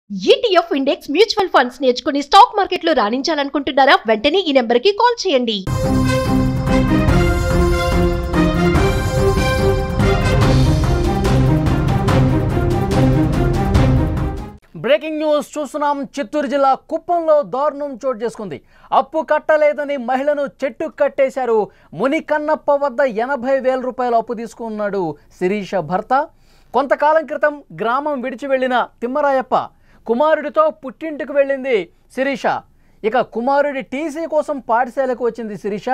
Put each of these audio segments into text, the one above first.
ETF index mutual funds నేర్చుకుని stock మార్కెట్లో రాణించాలనుకుంటున్నారా? వెంటనే ఈ నెంబర్కి కాల్ చేయండి. బ్రేకింగ్ న్యూస్ చూస్తున్నాం. చిత్తూరు జిల్లా కుప్పంలో దారుణం చోటు చేసుకుంది. అప్పు కట్టలేదని మహిళను చెట్టు కట్టేశారు. మునికన్నప్ప వద్ద 80,000 రూపాయలు అప్పు తీసుకున్నాడు శిరీష భర్త. కొంతకాలం క్రితం గ్రామం విడిచి వెళ్లిన తిమ్మరాయప్ప కుమారుడితో పుట్టింటికి వెళ్ళింది శిరీష. ఇక కుమారుడి టీసీ కోసం పాఠశాలకు వచ్చింది శిరీష.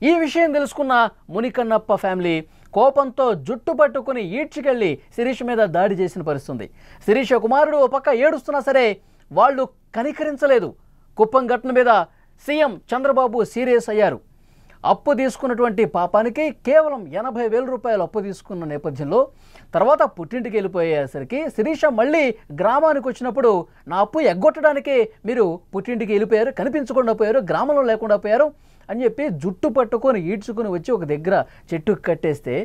ఈ విషయం తెలుసుకున్న మునికన్నప్ప ఫ్యామిలీ కోపంతో జుట్టు పట్టుకుని ఈడ్చికెళ్ళి శిరీష మీద దాడి చేసిన పరిస్థితుంది. శిరీష కుమారుడు ఓ పక్క ఏడుస్తున్నా సరే వాళ్ళు కనికరించలేదు. కుప్పం ఘటన మీద సీఎం చంద్రబాబు సీరియస్ అయ్యారు. అప్పు తీసుకున్నటువంటి పాపానికి కేవలం 80,000 రూపాయలు అప్పు తీసుకున్న నేపథ్యంలో తర్వాత పుట్టింటికి వెళ్ళిపోయేసరికి శిరీష మళ్ళీ గ్రామానికి వచ్చినప్పుడు నా అప్పు ఎగ్గొట్టడానికే మీరు పుట్టింటికి వెళ్ళిపోయారు, కనిపించకుండా పోయారు, గ్రామంలో లేకుండా పోయారు అని చెప్పి జుట్టు పట్టుకొని ఈడ్చుకుని వచ్చి ఒక దగ్గర చెట్టుకు కట్టేస్తే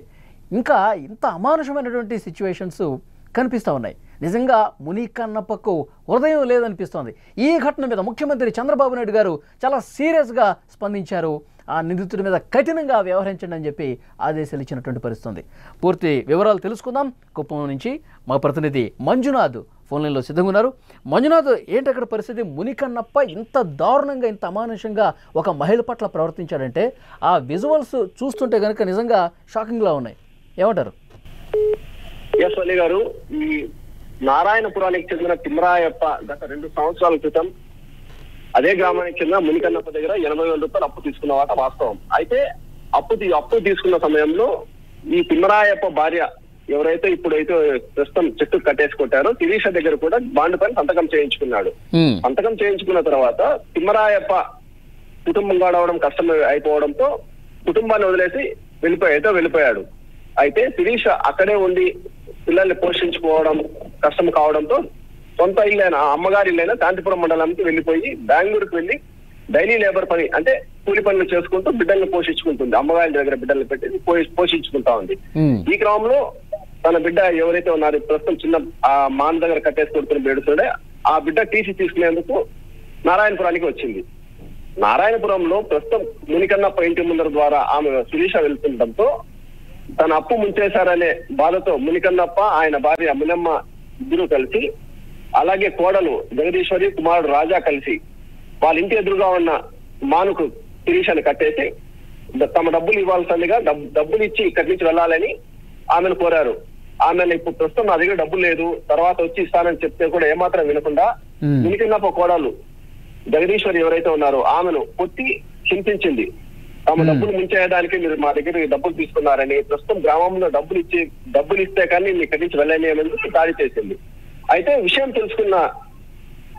ఇంకా ఇంత అమానుషమైనటువంటి సిచ్యువేషన్స్ కనిపిస్తూ ఉన్నాయి. నిజంగా మునికన్నప్పకు హృదయం లేదనిపిస్తోంది. ఈ ఘటన మీద ముఖ్యమంత్రి చంద్రబాబు నాయుడు గారు చాలా సీరియస్గా స్పందించారు. ఆ నిందితుడి మీద కఠినంగా వ్యవహరించండి అని చెప్పి ఆదేశాలు ఇచ్చినటువంటి పరిస్థితుంది. పూర్తి వివరాలు తెలుసుకుందాం. కుప్పం నుంచి మా ప్రతినిధి మంజునాథ్ ఫోన్ లైన్లో సిద్ధంగా ఉన్నారు. మంజునాథ్, ఏంటి అక్కడ పరిస్థితి? మునికన్నప్ప ఇంత దారుణంగా ఇంత అమానుషంగా ఒక మహిళ పట్ల ప్రవర్తించాడంటే ఆ విజువల్స్ చూస్తుంటే కనుక నిజంగా షాకింగ్లా ఉన్నాయి. ఏమంటారు? ఎస్ అలీ గారు, ఈ నారాయణపురానికి చెందిన తిమ్మరాయప్ప గత 2 సంవత్సరాల క్రితం అదే గ్రామానికి చెందిన మునికన్నప్ప దగ్గర 80,000 రూపాయలు అప్పు తీసుకున్నమాట వాస్తవం. అయితే అప్పు తీసుకున్న సమయంలో ఈ తిమ్మరాయప్ప భార్య ఎవరైతే ఇప్పుడైతే ప్రస్తుతం చెట్టు కట్టేసి కొట్టారో శిరీష దగ్గర కూడా బాండ్ పైన సంతకం చేయించుకున్నాడు. సంతకం చేయించుకున్న తర్వాత తిమ్మరాయప్ప కుటుంబం గడవడం కష్టం అయిపోవడంతో కుటుంబాన్ని వదిలేసి వెళ్ళిపోయాడు. అయితే శిరీష అక్కడే ఉండి పిల్లల్ని పోషించుకోవడం కష్టం కావడంతో సొంత ఇల్లైన అమ్మగారి ఇల్లైన శాంతిపురం మండలానికి వెళ్ళిపోయి బెంగళూరుకు వెళ్ళి డైలీ లేబర్ పని అంటే కూలి పనులు చేసుకుంటూ బిడ్డల్ని పోషించుకుంటుంది. అమ్మగారి దగ్గర బిడ్డల్ని పెట్టి పోషించుకుంటా ఉంది. ఈ క్రమంలో తన బిడ్డ ఎవరైతే ఉన్నారు ప్రస్తుతం చిన్న ఆ మాన్ దగ్గర కట్టేసి కొడుకుని బేడుతుండే ఆ బిడ్డ టీసీ తీసుకునేందుకు నారాయణపురానికి వచ్చింది. నారాయణపురంలో ప్రస్తుతం మునికన్నప్ప ఇంటి ముందర ద్వారా ఆమె శిరీష వెళ్తుండటంతో తన అప్పు ముంచేశారనే బాధతో మునికన్నప్ప ఆయన భార్య మునమ్మ ఇద్దరు కలిసి అలాగే కోడలు జగదీశ్వరి కుమారుడు రాజా కలిసి వాళ్ళ ఇంటి ఎదురుగా ఉన్న మానుకు శిరీషని కట్టేసి తమ డబ్బులు ఇవ్వాల్సిందిగా డబ్బులు ఇచ్చి ఇక్కడి నుంచి వెళ్ళాలని ఆమెను కోరారు. ఆమెను ఇప్పుడు ప్రస్తుతం నా దగ్గర డబ్బులు లేదు, తర్వాత వచ్చి ఇస్తానని చెప్తే కూడా ఏమాత్రం వినకుండా మునికన్నప్ప కోడలు జగదీశ్వరి ఎవరైతే ఉన్నారో ఆమెను కొట్టి హింసించింది. తమ డబ్బులు ముంచేయడానికి మీరు మా దగ్గర డబ్బులు తీసుకున్నారని, ప్రస్తుతం గ్రామంలో డబ్బులు ఇస్తే కానీ మీ ఇక్కడి నుంచి వెళ్ళని అనేందుకు దాడి చేసింది. అయితే విషయం తెలుసుకున్న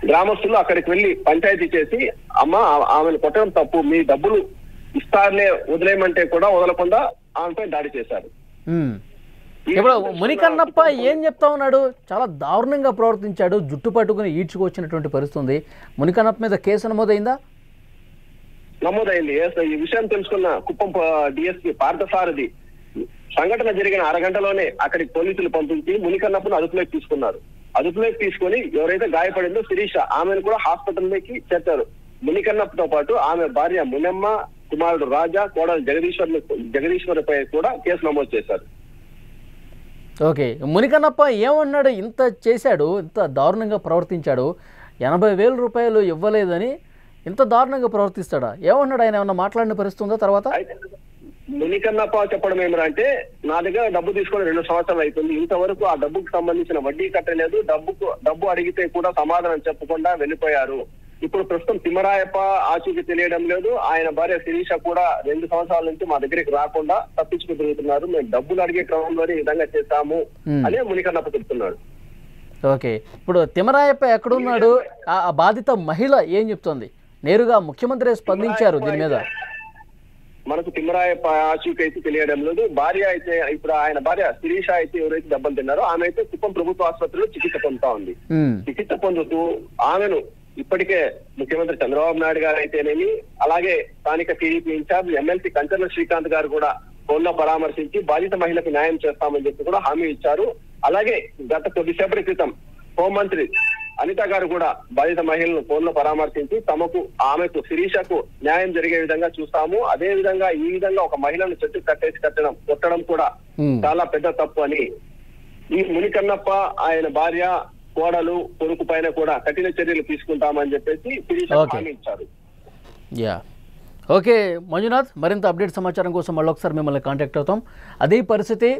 గ్రామస్తులు అక్కడికి వెళ్లి పంచాయతీ చేసి అమ్మ ఆమెను కొట్టడం తప్పు, మీ డబ్బులు ఇస్తారులే వదిలేయమంటే కూడా వదలకుండా ఆమెపై దాడి చేశారు. ఇప్పుడు మునికన్నప్ప ఏం చెప్తా ఉన్నాడు? చాలా దారుణంగా ప్రవర్తించాడు, జుట్టు పట్టుకుని ఈడ్చుకొచ్చినటువంటి పరిస్థితి. మునికన్నప్ప మీద కేసు నమోదైందా? నమోదైంది. ఈ విషయం తెలుసుకున్న కుప్పం డిఎస్పీ పార్థసారథి సంఘటన జరిగిన అరగంటలోనే అక్కడికి పోలీసులు పంపించి మునికన్నప్పను అదుపులోకి తీసుకున్నారు. అదుపులోకి తీసుకొని ఎవరైతే గాయపడిందో శిరీష ఆమెను కూడా హాస్పిటల్లోకి చేర్చారు. మునికన్నప్పతో పాటు ఆమె భార్య మునమ్మ, కుమారుడు రాజా, కోడలు జగదీశ్వరిపై కూడా కేసు నమోదు చేశారు. ఓకే, మునికన్నప్ప ఏమన్నాడు? ఇంత చేశాడు, ఇంత దారుణంగా ప్రవర్తించాడు, 80,000 రూపాయలు ఇవ్వలేదని ఇంత దారుణంగా ప్రవర్తిస్తాడా? ఏమన్నాడు ఆయన? ఏమన్నా మాట్లాడిన పరిస్థితి ఉందా తర్వాత? మునికన్నప్ప చెప్పడం ఏమంటే నా దగ్గర డబ్బు తీసుకొని 2 సంవత్సరాలు అవుతుంది, ఇంతవరకు ఆ డబ్బుకు సంబంధించిన వడ్డీ కట్టలేదు, డబ్బు అడిగితే కూడా సమాధానం చెప్పకుండా వెళ్ళిపోయారు. ఇప్పుడు ప్రస్తుతం తిమ్మరాయప్ప ఆచూకీ తెలియడం లేదు, ఆయన భార్య శిరీష కూడా 2 సంవత్సరాల నుంచి మా దగ్గరికి రాకుండా తప్పించుకు తిరుగుతున్నారు, మేము డబ్బులు అడిగే క్రమంలోనే ఈ విధంగా చేశాము అని మునికన్నప్ప చెప్తున్నాడు. ఓకే, ఇప్పుడు తిమ్మరాయప్ప ఎక్కడున్నాడు? ఆ బాధిత మహిళ ఏం చెప్తోంది? నేరుగా ముఖ్యమంత్రి స్పందించారు దీని మీద. మనకు తిమ్మరాయప్ప ఆచూకీ అయితే తెలియడం లేదు. భార్య అయితే ఇప్పుడు ఆయన భార్య శిరీష అయితే ఎవరైతే దెబ్బలు తిన్నారో ఆమె అయితే కుప్పం ప్రభుత్వ ఆసుపత్రిలో చికిత్స పొందుతా ఉంది. చికిత్స పొందుతూ ఆమెను ఇప్పటికే ముఖ్యమంత్రి చంద్రబాబు నాయుడు గారు అయితేనేమి, అలాగే స్థానిక టీడీపీ ఇన్ఛార్జ్ ఎమ్మెల్సీ కంచర్ల శ్రీకాంత్ గారు కూడా ఫోన్లో పరామర్శించి బాధిత మహిళకు న్యాయం చేస్తామని చెప్పి కూడా హామీ ఇచ్చారు. అలాగే గత కొద్దిసేపటి క్రితం హోంమంత్రి అనిత గారు కూడా బాధిత మహిళలను ఫోన్లో పరామర్శించి ఆమెకు శిరీషకు న్యాయం జరిగే విధంగా చూస్తాము, అదే విధంగా ఈ విధంగా ఒక మహిళను చెట్టు కట్టేసి కొట్టడం కూడా చాలా పెద్ద తప్పు అని ఈ మునికన్నప్ప ఆయన భార్య కోడలు కొడుకు పైన కూడా కఠిన చర్యలు తీసుకుంటామని చెప్పేసి శిరీష హామీ ఇచ్చారు. ఓకే మంజునాథ్, మరింత అప్డేట్ సమాచారం కోసం మళ్ళీ ఒకసారి మిమ్మల్ని కాంటాక్ట్ అవుతాం. అదే పరిస్థితి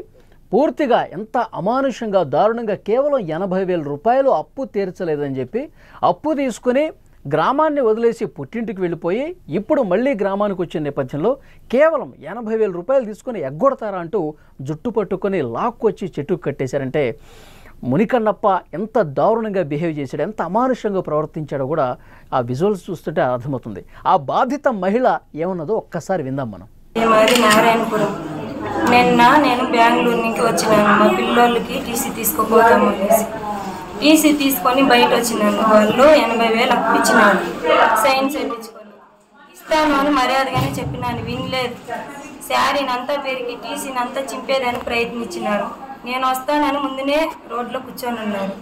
పూర్తిగా ఎంత అమానుషంగా దారుణంగా కేవలం 80,000 రూపాయలు అప్పు తీర్చలేదని చెప్పి అప్పు తీసుకుని గ్రామాన్ని వదిలేసి పుట్టింటికి వెళ్ళిపోయి ఇప్పుడు మళ్ళీ గ్రామానికి వచ్చిన నేపథ్యంలో కేవలం 80,000 రూపాయలు తీసుకుని ఎగ్గొడతారా అంటూ జుట్టు పట్టుకొని లాక్కొచ్చి చెట్టుకు కట్టేశారంటే మునికన్నప్ప ఎంత దారుణంగా బిహేవ్ చేశాడు, ఎంత అమానుషంగా ప్రవర్తించాడో కూడా ఆ విజువల్స్ చూస్తుంటే అర్థమవుతుంది. ఆ బాధిత మహిళ ఏమన్నదో ఒక్కసారి విందాం మనం. నారాయణపురం నేను బెంగళూరు నుంచి వచ్చినాను. మా పిల్లోళ్ళకి టీసీ తీసుకోపోతాము అనేసి టీసీ తీసుకొని బయట వచ్చినాను. వాళ్ళు 80,000 అప్పు ఇచ్చినారు, సైన్ చేయించుకొని ఇస్తాను అని మర్యాదగానే చెప్పినాను, వినలేదు. శారీని అంతా పెరిగి టీసీని అంతా చింపేదని ప్రయత్నించినారు. నేను వస్తానని ముందునే రోడ్లో కూర్చొని ఉన్నారు,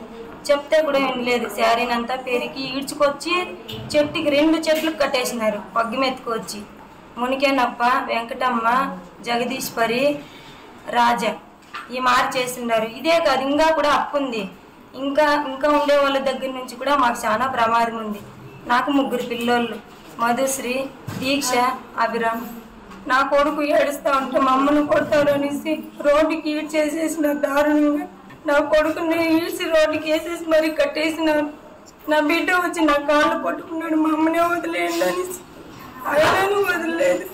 చెప్తే కూడా వినలేదు. శారీని అంతా పెరిగి ఈడ్చుకొచ్చి చెట్టుకి 2 చెట్లు కట్టేసినారు, పగ్గిమెత్తుకొచ్చి. మునికన్నప్ప, వెంకటమ్మ, జగదీశ్వరి, రాజా ఈ చేస్తున్నారు. ఇదే కాదు, ఇంకా కూడా అప్పు ఉంది. ఇంకా ఉండే వాళ్ళ దగ్గర నుంచి కూడా మాకు చాలా ప్రమాదం ఉంది. నాకు 3 పిల్లోళ్ళు, మధుశ్రీ, దీక్ష, అభిరామ్. నా కొడుకు ఏడుస్తూ ఉంటే మా అమ్మను కొడతారు అనేసి రోడ్డుకి ఈడ్చేసేసిన దారుణంగా నా కొడుకుని ఈడ్చి రోడ్డుకి వేసేసి మరీ కట్టేసినారు. నా బిడ్డ వచ్చి నా కాళ్ళు పట్టుకున్నాడు, మా అమ్మనే వదిలేయండి అనేసి. ఆయనను వదిలేదు.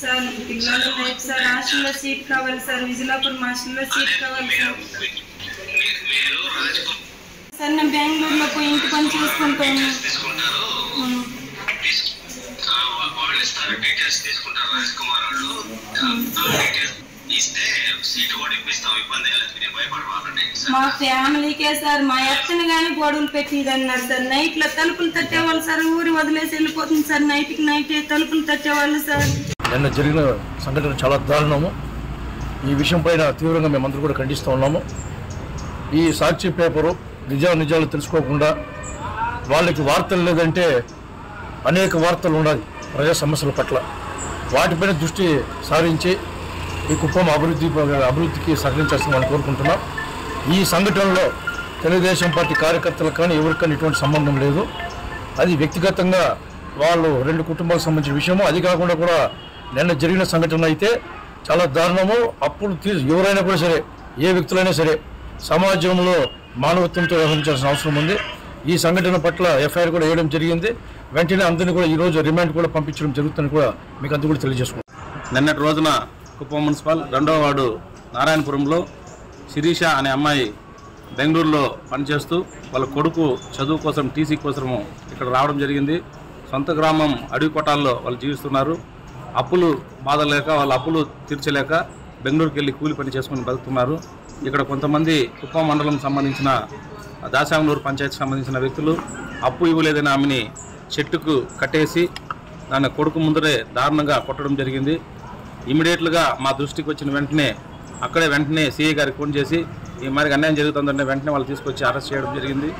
సార్ పిల్లలు రేపు సార్ హాస్టల్లో సీట్ కావాలి సార్, విజిలాపురం హాస్టల్లో సీట్ కావాలి సార్. సార్ నేను బెంగళూరులో పోయి ఇంటి పని చేసుకుంటాను. మా ఫ్యామిలీకే సార్, మా అత్తని కానీ గొడవలు పెట్టిదన్నారు సార్. నైట్లో తలుపులు తట్టేవాళ్ళు సార్, ఊరి వదిలేసి వెళ్ళిపోతుంది సార్. నైటే తలుపులు తట్టేవాళ్ళు సార్. నిన్న జరిగిన సంఘటన చాలా దారుణము. ఈ విషయం పైన తీవ్రంగా మేమందరూ కూడా ఖండిస్తూ ఉన్నాము. ఈ సాక్షి పేపరు నిజాలు తెలుసుకోకుండా వాళ్ళకి వార్తలు లేదంటే అనేక వార్తలు ఉండాలి ప్రజా సమస్యల పట్ల, వాటిపైన దృష్టి సారించి ఈ కుప్పం అభివృద్ధికి సహకరించాల్సిన వాళ్ళు కోరుకుంటున్నాం. ఈ సంఘటనలో తెలుగుదేశం పార్టీ కార్యకర్తలకు కానీ ఎవరికైనా ఇటువంటి సంబంధం లేదు. అది వ్యక్తిగతంగా వాళ్ళు 2 కుటుంబాలకు సంబంధించిన విషయము. అది కాకుండా కూడా నిన్న జరిగిన సంఘటన అయితే చాలా దారుణము. అప్పుడు ఎవరైనా కూడా సరే, ఏ వ్యక్తులైనా సరే సమాజంలో మానవత్వంతో వ్యవహరించాల్సిన అవసరం ఉంది. ఈ సంఘటన పట్ల ఎఫ్ఐఆర్ కూడా వేయడం జరిగింది. వెంటనే అందరినీ కూడా ఈరోజు రిమాండ్ కూడా పంపించడం జరుగుతుందని కూడా మీకు అందరూ కూడా తెలియజేసుకున్నాం. నిన్నటి రోజున కుప్పం మున్సిపల్ 2వ వార్డు నారాయణపురంలో శిరీష అనే అమ్మాయి బెంగళూరులో పనిచేస్తూ వాళ్ళ కొడుకు చదువు కోసం టీసీ కోసము ఇక్కడ రావడం జరిగింది. సొంత గ్రామం అడవి కొట్టాల్లో వాళ్ళు జీవిస్తున్నారు. అప్పులు బాధ లేక, వాళ్ళ అప్పులు తీర్చలేక బెంగళూరుకి వెళ్ళి కూలి పని చేసుకుని బతుకుతున్నారు. ఇక్కడ కొంతమంది కుప్పం మండలం సంబంధించిన దాసాంగనూరు పంచాయతీకి సంబంధించిన వ్యక్తులు అప్పు ఇవ్వలేదని ఆమెని చెట్టుకు కట్టేసి దాని కొడుకు ముందరే దారుణంగా కొట్టడం జరిగింది. ఇమీడియట్గా మా దృష్టికి వచ్చిన వెంటనే సిఐ గారికి ఫోన్ చేసి ఈ మరి అన్యాయం జరుగుతుందంటే వెంటనే వాళ్ళు తీసుకొచ్చి అరెస్ట్ చేయడం జరిగింది.